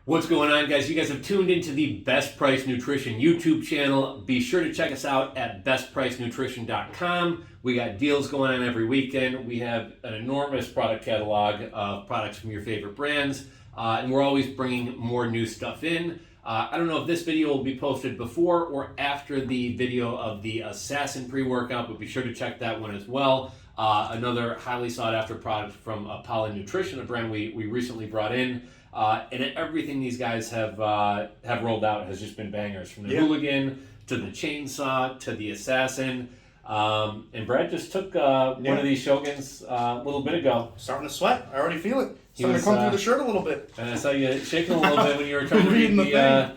What's going on, guys? You guys have tuned into the Best Price Nutrition YouTube channel. Be sure to check us out at BestPriceNutrition.com. We got deals going on every weekend. We have an enormous product catalog of products from your favorite brands, and we're always bringing more new stuff in. I don't know if this video will be posted before or after the video of the Assassin pre-workout, but be sure to check that one as well. Another highly sought after product from Apollon Nutrition, a brand we recently brought in. And everything these guys have rolled out has just been bangers, from the Hooligan to the Chainsaw to the Assassin. And Brad just took one of these Shoguns a little bit ago. Starting to sweat. I already feel it. Starting to come through the shirt a little bit. And I saw you shaking a little bit when you were trying to read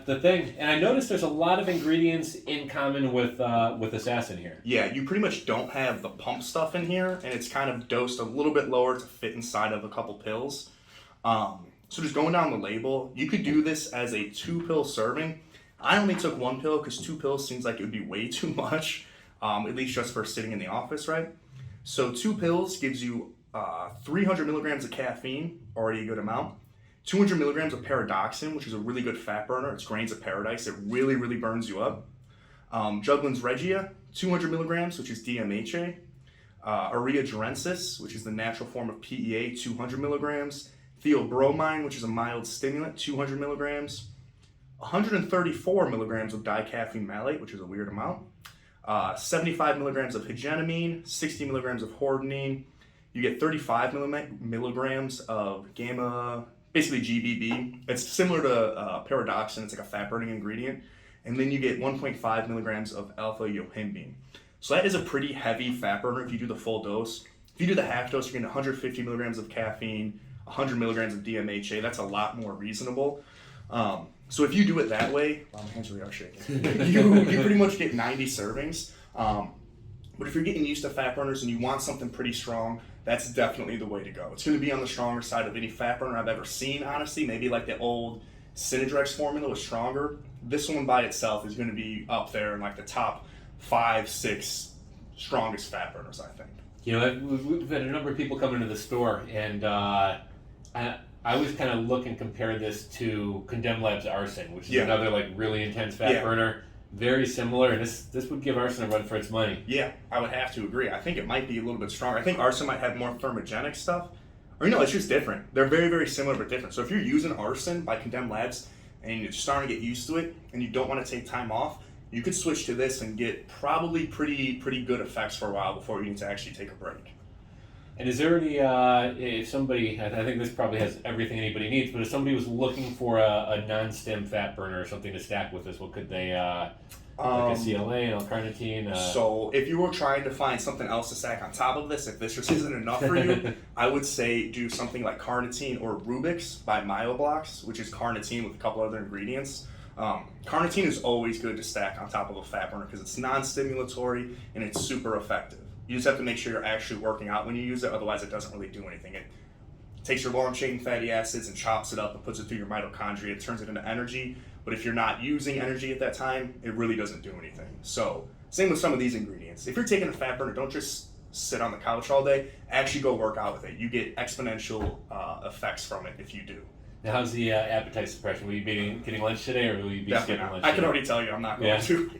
the thing. And I noticed there's a lot of ingredients in common with Assassin here. Yeah, you pretty much don't have the pump stuff in here, and it's kind of dosed a little bit lower to fit inside of a couple pills. So just going down the label, you could do this as a 2-pill serving. I only took 1 pill because 2 pills seems like it would be way too much, at least just for sitting in the office, right? So 2 pills gives you 300 milligrams of caffeine, already a good amount. 200 milligrams of pyridoxine, which is a really good fat burner. It's grains of paradise. It really, really burns you up. Juglans regia, 200 milligrams, which is DMHA. Urea gerensis, which is the natural form of PEA, 200 milligrams. Theobromine, which is a mild stimulant, 200 milligrams. 134 milligrams of dicaffeine malate, which is a weird amount. 75 milligrams of hegenamine, 60 milligrams of hordenine. You get 35 milligrams of gamma, basically GBB. It's similar to pyridoxine. It's like a fat-burning ingredient. And then you get 1.5 milligrams of alpha-yohimbine. So that is a pretty heavy fat burner if you do the full dose. If you do the half dose, you're getting 150 milligrams of caffeine, 100 milligrams of DMHA. That's a lot more reasonable. So if you do it that way, my hands really are shaking. you pretty much get 90 servings. But if you're getting used to fat burners and you want something pretty strong, that's definitely the way to go. It's going to be on the stronger side of any fat burner I've ever seen, honestly. Maybe like the old Synedrex formula was stronger. This one by itself is going to be up there in like the top 5, 6 strongest fat burners, I think. You know, we've had a number of people come into the store, and I always kind of look and compare this to Condemn Labs Arson, which is another like really intense fat burner. Very similar, and this would give Arson a run for its money. Yeah, I would have to agree. I think it might be a little bit stronger. I think Arson might have more thermogenic stuff. Or it's just different. They're very, very similar but different. So if you're using Arson by Condemn Labs and you're starting to get used to it and you don't want to take time off, you could switch to this and get probably pretty good effects for a while before you need to actually take a break. And is there any, if somebody, I think this probably has everything anybody needs, but if somebody was looking for a non-stem fat burner or something to stack with this, what could they, like a CLA, an L-carnitine? So if you were trying to find something else to stack on top of this, if this just isn't enough for you, I would say do something like carnitine or Rubix by Myoblocks, which is carnitine with a couple other ingredients. Carnitine is always good to stack on top of a fat burner because it's non-stimulatory and it's super effective. You just have to make sure you're actually working out when you use it, otherwise it doesn't really do anything. It takes your long-chain fatty acids and chops it up and puts it through your mitochondria. It turns it into energy, but if you're not using energy at that time, it really doesn't do anything. So, same with some of these ingredients. If you're taking a fat burner, don't just sit on the couch all day. Actually go work out with it. You get exponential effects from it if you do. Now, how's the appetite suppression? Will you be getting lunch today, or will you be skipping lunch? I can already tell you I'm not going to.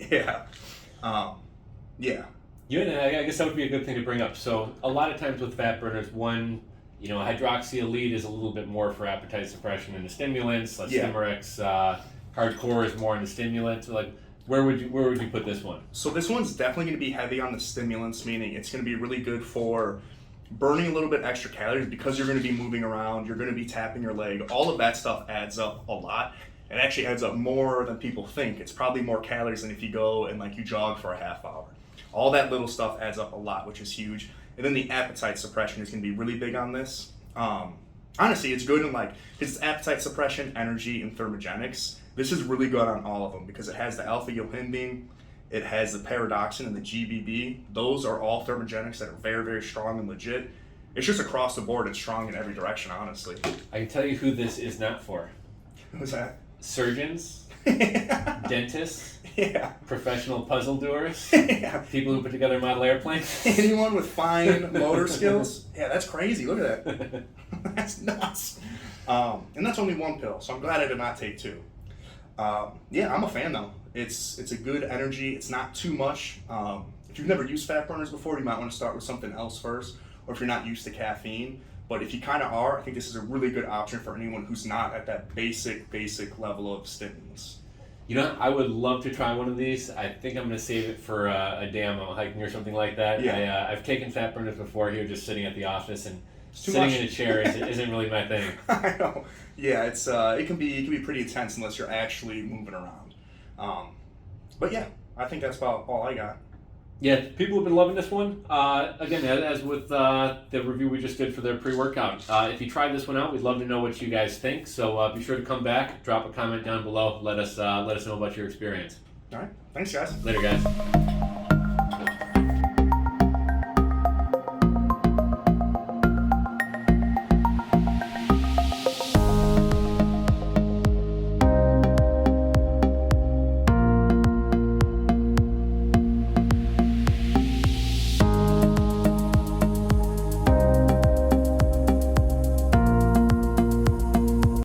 Yeah, and I guess that would be a good thing to bring up. So a lot of times with fat burners, one, Hydroxy Elite is a little bit more for appetite suppression and the stimulants. Stimurex Hardcore is more in the stimulants. So like, where would you put this one? So this one's definitely going to be heavy on the stimulants, meaning it's going to be really good for burning a little bit extra calories because you're going to be moving around, you're going to be tapping your leg. All of that stuff adds up a lot. It actually adds up more than people think. It's probably more calories than if you go and you jog for a half hour. All that little stuff adds up a lot, which is huge. And then the appetite suppression is going to be really big on this. Honestly, it's good in because it's appetite suppression, energy, and thermogenics. This is really good on all of them because it has the alpha-yohimbine, it has the pyridoxine and the GBB. Those are all thermogenics that are very, very strong and legit. It's just across the board, it's strong in every direction, honestly. I can tell you who this is not for. Who's that? Surgeons, dentists, professional puzzle doers, people who put together model airplanes. Anyone with fine motor skills. Yeah, that's crazy. Look at that. That's nuts. And that's only one pill, so I'm glad I did not take two. Yeah, I'm a fan though. It's a good energy. It's not too much. If you've never used fat burners before, you might want to start with something else first, or if you're not used to caffeine. But if you kind of are, I think this is a really good option for anyone who's not at that basic level of stimulus. You know, I would love to try one of these. I think I'm going to save it for a day I'm out hiking or something like that. Yeah. I've taken fat burners before here, just sitting at the office, and too sitting much. in a chair isn't really my thing. I know. Yeah, it can be pretty intense unless you're actually moving around. But yeah, I think that's about all I got. Yeah, people have been loving this one. Again, as with the review we just did for their pre-workout, if you tried this one out, we'd love to know what you guys think. So be sure to come back, drop a comment down below, let us know about your experience. All right, thanks guys. Later, guys.